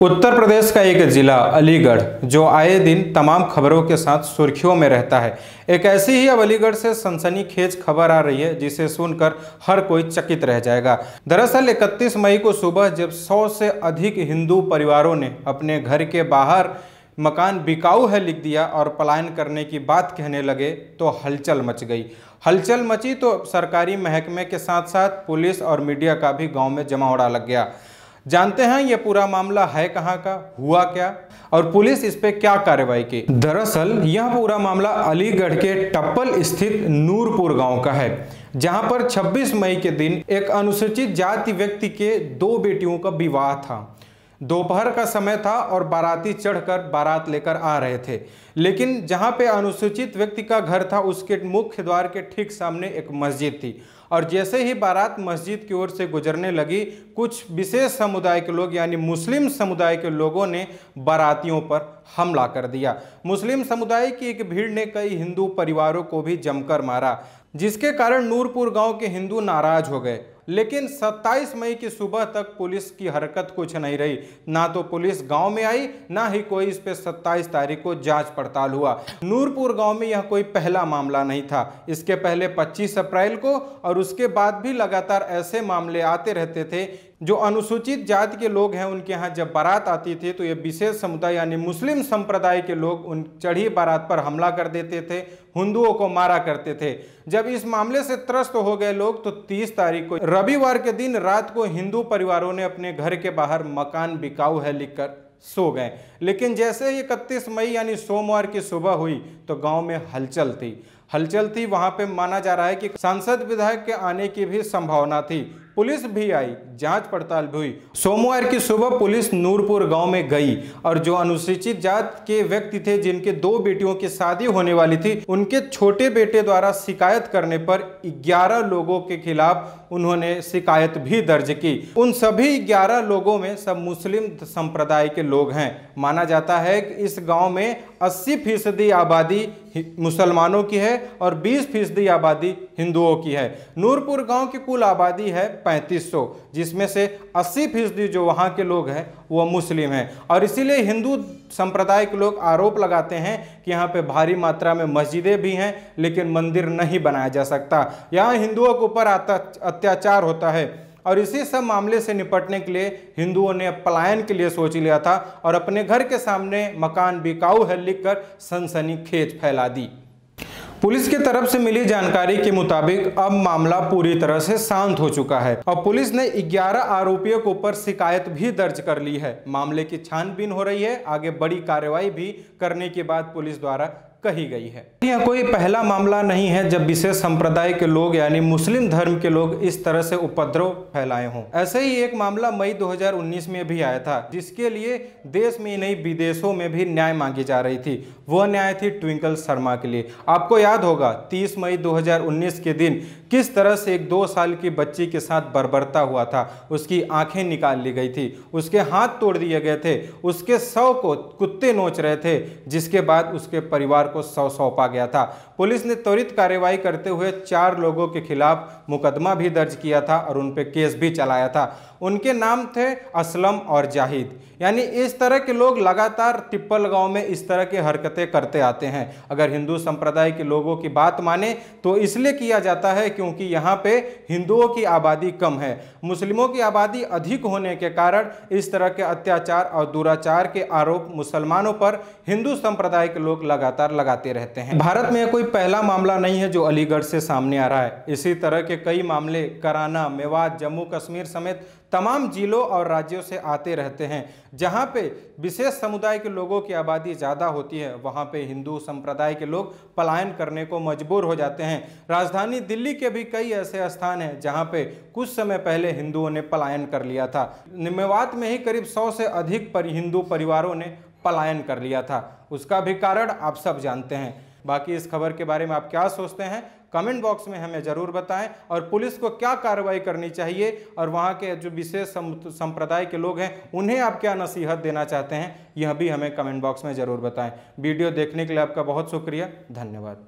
उत्तर प्रदेश का एक जिला अलीगढ़ जो आए दिन तमाम खबरों के साथ सुर्खियों में रहता है। एक ऐसी ही अब अलीगढ़ से सनसनीखेज खबर आ रही है जिसे सुनकर हर कोई चकित रह जाएगा। दरअसल 31 मई को सुबह जब 100 से अधिक हिंदू परिवारों ने अपने घर के बाहर मकान बिकाऊ है लिख दिया और पलायन करने की बात कहने लगे तो हलचल मच गई। हलचल मची तो सरकारी महकमे के साथ साथ पुलिस और मीडिया का भी गांव में जमावड़ा लग गया। जानते हैं ये पूरा मामला है कहां का, हुआ क्या और पुलिस इस पे क्या कार्रवाई की। दरअसल यह पूरा मामला अलीगढ़ के टप्पल स्थित नूरपुर गांव का है, जहां पर 26 मई के दिन एक अनुसूचित जाति व्यक्ति के 2 बेटियों का विवाह था। दोपहर का समय था और बाराती चढ़कर बारात लेकर आ रहे थे, लेकिन जहां पे अनुसूचित व्यक्ति का घर था उसके मुख्य द्वार के ठीक सामने एक मस्जिद थी और जैसे ही बारात मस्जिद की ओर से गुजरने लगी, कुछ विशेष समुदाय के लोग यानी मुस्लिम समुदाय के लोगों ने बारातियों पर हमला कर दिया। मुस्लिम समुदाय की एक भीड़ ने कई हिंदू परिवारों को भी जमकर मारा, जिसके कारण नूरपुर गांव के हिंदू नाराज हो गए। लेकिन 27 मई की सुबह तक पुलिस की हरकत कुछ नहीं रही। ना तो पुलिस गांव में आई, ना ही कोई इस पे 27 तारीख को जांच पड़ताल हुआ। नूरपुर गांव में यह कोई पहला मामला नहीं था। इसके पहले 25 अप्रैल को और उसके बाद भी लगातार ऐसे मामले आते रहते थे। जो अनुसूचित जाति के लोग हैं उनके यहाँ जब बारात आती थी तो ये विशेष समुदाय यानी मुस्लिम संप्रदाय के लोग उन चढ़ी बारात पर हमला कर देते थे, हिंदुओं को मारा करते थे। जब इस मामले से त्रस्त हो गए लोग तो 30 तारीख को रविवार के दिन रात को हिंदू परिवारों ने अपने घर के बाहर मकान बिकाऊ है लिखकर सो गए। लेकिन जैसे ही 31 मई यानी सोमवार की सुबह हुई तो गांव में हलचल थी। वहां पे माना जा रहा है कि सांसद विधायक के आने की भी संभावना थी। पुलिस भी आई, जांच पड़ताल भी हुई। सोमवार की सुबह पुलिस नूरपुर गांव में गई और जो अनुसूचित जात के व्यक्ति थे जिनके 2 बेटियों की शादी होने वाली थी, उनके छोटे बेटे द्वारा शिकायत करने पर 11 लोगों के खिलाफ उन्होंने शिकायत भी दर्ज की। उन सभी 11 लोगों में सब मुस्लिम संप्रदाय के लोग हैं। माना जाता है कि इस गांव में 80% आबादी मुसलमानों की है और 20% आबादी हिंदुओं की है। नूरपुर गांव की कुल आबादी है 3500, जिसमें से 80% जो वहां के लोग हैं वो मुस्लिम हैं। और इसीलिए हिंदू संप्रदाय के लोग आरोप लगाते हैं कि यहाँ पे भारी मात्रा में मस्जिदें भी हैं लेकिन मंदिर नहीं बनाया जा सकता। यहाँ हिंदुओं के ऊपर अत्याचार होता है और इसी सब मामले से निपटने के लिए हिंदुओं ने पलायन के लिए सोच लिया था और अपने घर के सामने मकान बिकाऊ है लिखकर सनसनीखेज फैला दी। पुलिस की तरफ से मिली जानकारी के मुताबिक अब मामला पूरी तरह से शांत हो चुका है और पुलिस ने 11 आरोपियों के ऊपर शिकायत भी दर्ज कर ली है। मामले की छानबीन हो रही है, आगे बड़ी कार्रवाई भी करने के बाद पुलिस द्वारा कही गई है। यह कोई पहला मामला नहीं है जब विशेष संप्रदाय के लोग यानी मुस्लिम धर्म के लोग इस तरह से उपद्रव फैलाए हों। ऐसे ही एक मामला मई 2019 में भी आया था, जिसके लिए देश में नहीं विदेशों में भी न्याय मांगी जा रही थी। वह न्याय थी ट्विंकल शर्मा के लिए। आपको याद होगा 30 मई 2019 के दिन किस तरह से एक 2 साल की बच्ची के साथ बर्बरता हुआ था। उसकी आंखें निकाल ली गई थी, उसके हाथ तोड़ दिए गए थे, उसके शव को कुत्ते नोच रहे थे, जिसके बाद उसके परिवार को शव सौंपा गया था। पुलिस ने त्वरित कार्रवाई करते हुए 4 लोगों के खिलाफ मुकदमा भी दर्ज किया था और उन पर केस भी चलाया था। उनके नाम थे असलम और जाहिद। यानी इस तरह के लोग लगातार टिप्पल गांव में इस तरह की हरकतें करते आते हैं। अगर हिंदू संप्रदाय के लोगों की बात माने तो इसलिए किया जाता है क्योंकि यहाँ पे हिंदुओं की आबादी कम है। मुस्लिमों की आबादी अधिक होने के कारण इस तरह के अत्याचार और दुराचार के आरोप मुसलमानों पर हिंदू संप्रदाय के लोग लगातार लगाते रहते हैं। भारत में कोई पहला मामला नहीं है जो अलीगढ़ से सामने आ रहा है। इसी तरह के कई मामले कराना, मेवात, जम्मू कश्मीर समेत तमाम जिलों और राज्यों से आते रहते हैं। जहां पे विशेष समुदाय के लोगों की आबादी ज़्यादा होती है वहां पे हिंदू संप्रदाय के लोग पलायन करने को मजबूर हो जाते हैं। राजधानी दिल्ली के भी कई ऐसे स्थान हैं जहां पे कुछ समय पहले हिंदुओं ने पलायन कर लिया था। मेवात में ही करीब 100 से अधिक हिंदू परिवारों ने पलायन कर लिया था। उसका भी कारण आप सब जानते हैं। बाकी इस खबर के बारे में आप क्या सोचते हैं कमेंट बॉक्स में हमें ज़रूर बताएं और पुलिस को क्या कार्रवाई करनी चाहिए और वहां के जो विशेष संप्रदाय के लोग हैं उन्हें आप क्या नसीहत देना चाहते हैं यह भी हमें कमेंट बॉक्स में ज़रूर बताएं। वीडियो देखने के लिए आपका बहुत शुक्रिया, धन्यवाद।